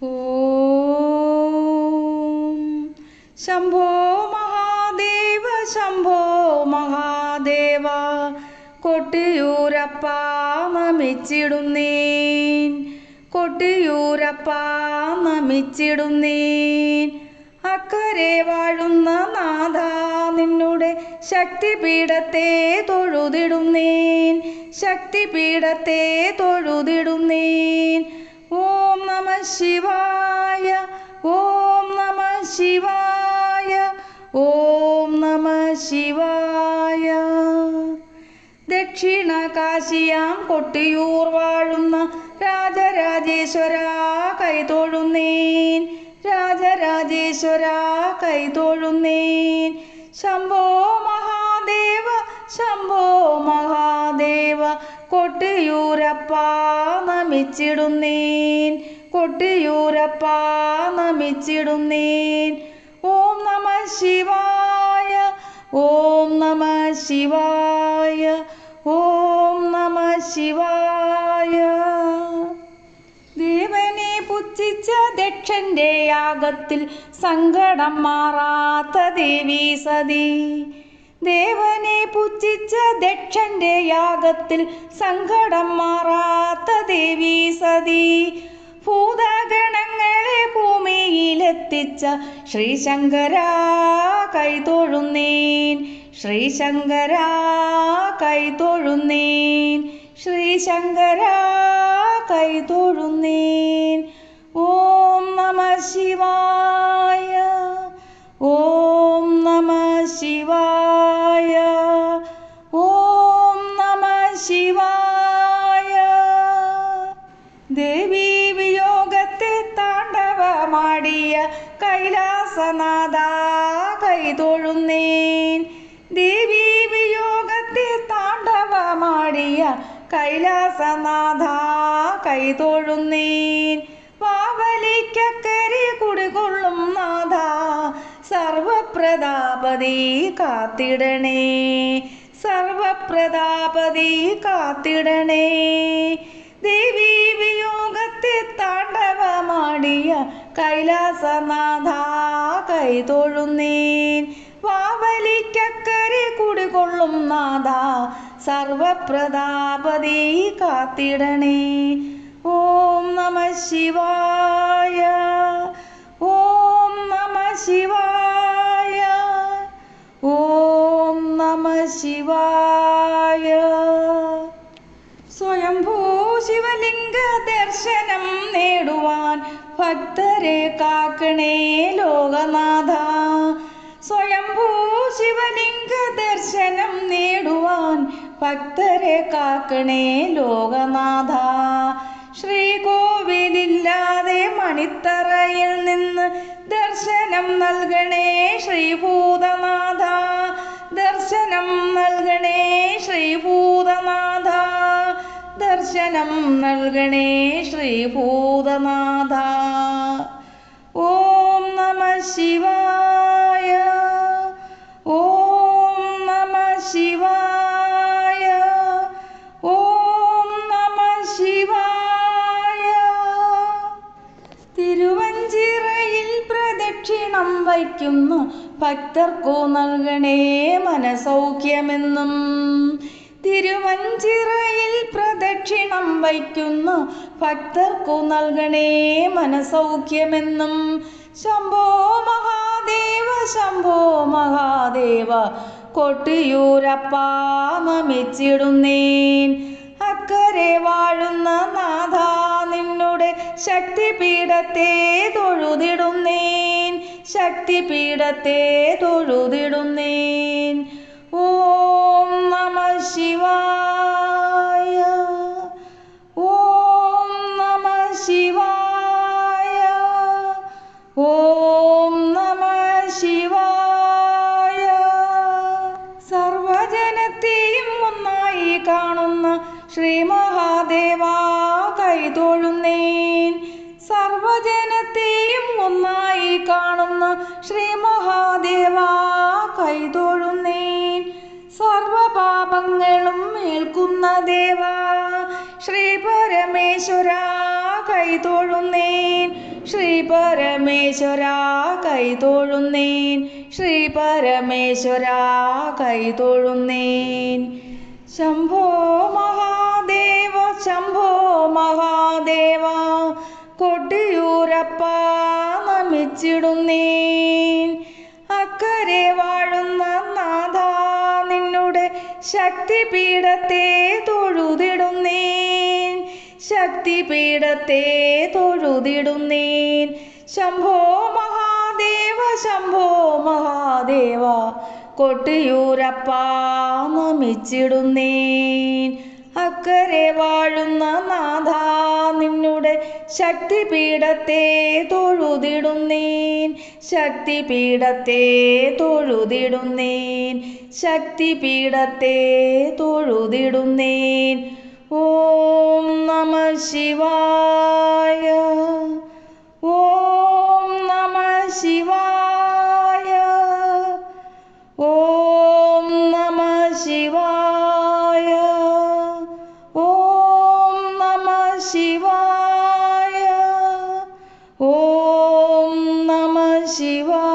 ഓം ശംഭോ മഹാദേവ ശംഭോ മഹാദേവ കൊട്ടിയൂരപ്പ നമിച്ചിടുന്നേൻ കൊട്ടിയൂരപ്പ നമിച്ചിടുന്നേൻ അക്കരെ വാഴുന്ന നാഥ നിന്നുടെ ശക്തിപീഠത്തെ തൊഴുതിടുന്നേൻ ശക്തിപീഠത്തെ തൊഴുതിടുന്നേൻ ഓം നമഃ ശിവായ ഓം നമഃ ശിവായ ഓം നമഃ ശിവായ ദക്ഷിണ കാശിയാം കൊട്ടിയൂർ വാഴുന്ന രാജരാജേശ്വര കൈതൊഴുന്നേൻ രാജരാജേശ്വര കൈതൊഴുന്നേൻ ശംഭോ മഹാദേവ ശംഭോ മഹാദേവ കൊട്ടിയൂരപ്പ നമിച്ചിടുന്നേൻ കൊട്ടിയൂരപ്പ നമിച്ചിടുന്നേൻ ഓം നമഃ ശിവായ ഓം നമഃ ശിവായ ഓം നമഃ ശിവായ ദേവനെ പുച്ഛിച്ച ദക്ഷന്റെ യാഗത്തിൽ സങ്കടം മാറാത്ത ദേവി സതി ദേവനെ പുച്ഛിച്ച ദക്ഷന്റെ യാഗത്തിൽ സങ്കടം മാറാത്ത ദേവി സതി ഭൂതഗണങ്ങളെ ഭൂമിയിലെത്തിച്ച ശ്രീശങ്കര കൈതൊഴുന്നേൻ ശ്രീശങ്കര കൈതൊഴുന്നേൻ ശ്രീശങ്കര കൈതൊഴുന്നേൻ ഓം നമഃ ശിവായ ഓം നമഃ ശിവായ ഓം നമഃ ശിവായ ദേവി വിയോഗത്തെ താണ്ഡവമാടിയ കൈലാസനാഥ കൈതൊഴുന്നേൻ ദേവി വിയോഗത്തെ താണ്ഡവമാടിയ കൈലാസനാഥ കൈതൊഴുന്നേൻ വാവലിക്കക്കരെ കുടികൊള്ളും നാഥ സർവപ്രതാപതി കാത്തിടണേ സർവപ്രതാപതി കാത്തിടണേ ദേവി വിയോഗത്തെ താണ്ഡവമാടിയ കൈലാസനാഥ കൈതൊഴുന്നേൻ വാവലിക്കക്കരെ കുടികൊള്ളും നാഥ സർവപ്രതാപതി കാത്തിടണേ ഓം നമഃ ശിവായ ഓം നമഃ ശിവായ ഓം നമഃ ശിവായ സ്വയംഭൂ ശിവലിംഗ ദർശനം നേടുവാൻ ഭക്തരെ കാക്കണേ ലോകനാഥ സ്വയംഭൂ ശിവലിംഗ ദർശനം നേടുവാൻ ഭക്തരെ കാക്കണേ ലോകനാഥ ശ്രീകോവിലില്ലാതെ മണിത്തറയിൽ നിന്ന് ദർശനം നൽകണേ ശ്രീഭൂതനാഥ ദർശനം നൽകണേ ശ്രീഭൂതനാഥ ദർശനം നൽകണേ ശ്രീഭൂതനാഥ ഓം നമഃ ശിവായ ഓം നമഃ ശിവായ ഓം നമഃ ശിവായ തിരുവഞ്ചിറയിൽ പ്രദക്ഷിണം വയ്ക്കുന്നു ഭക്തർക്കു നൽകണേ മനസൗഖ്യമെന്നും തിരുവഞ്ചിറയിൽ പ്രദക്ഷിണം വയ്ക്കുന്നു ഭക്തർക്കു നൽകണേ മനസൗഖ്യമെന്നും ശംഭോ മഹാദേവ ശംഭോ മഹാദേവ കൊട്ടിയൂരപ്പ നമിച്ചിടുന്നേൻ അക്കരെ വാഴുന്ന നാഥ നിന്നുടെ ശക്തിപീഠത്തെ തൊഴുതിടുന്നേൻ ശക്തിപീഠത്തെ തൊഴുതിടുന്നേൻ ഓം നമഃ ശിവായ ഓം നമഃ ശിവായ ഓം നമഃ ശിവായ സർവജനത്തെയും ഒന്നായി കാണുന്ന ശ്രീ മഹാദേവ കൈതൊഴുന്നേൻ സർവജനത്തെയും ഒന്നായി കാണുന്ന ശ്രീ മഹാദേവ കൈതൊഴുന്നേൻ സർവപാപങ്ങളും ഏൽക്കുന്ന ദേവ ശ്രീ പരമേശ്വര കൈതൊഴുന്നേൻ ശ്രീ പരമേശ്വര കൈതൊഴുന്നേൻ ശ്രീ പരമേശ്വര കൈതൊഴുന്നേൻ ശംഭോ മഹാദേവ ശംഭോ മഹാദേവ കൊട്ടിയൂരപ്പ നമിച്ചിടുന്നേൻ അക്കരെ വാഴുന്ന നാഥ നിന്നുടെ ശക്തിപീഠത്തെ തൊഴുതിടുന്നേൻ ശക്തിപീഠത്തെ തൊഴുതിടുന്നേൻ ശംഭോ മഹാദേവ ശംഭോ മഹാദേവ കൊട്ടിയൂരപ്പ നമിച്ചിടുന്നേൻ അക്കരെ വാഴുന്ന നാഥ നിന്നുടെ ശക്തിപീഠത്തെ തൊഴുതിടുന്നേൻ ശക്തിപീഠത്തെ തൊഴുതിടുന്നേൻ ശക്തിപീഠത്തെ തൊഴുതിടുന്നേൻ ഓം നമഃ ശിവായ ഓം നമഃ ശിവായ ഓം നമഃ ശിവായ ഓം നമഃ ശിവായ ഓം നമഃ ശിവായ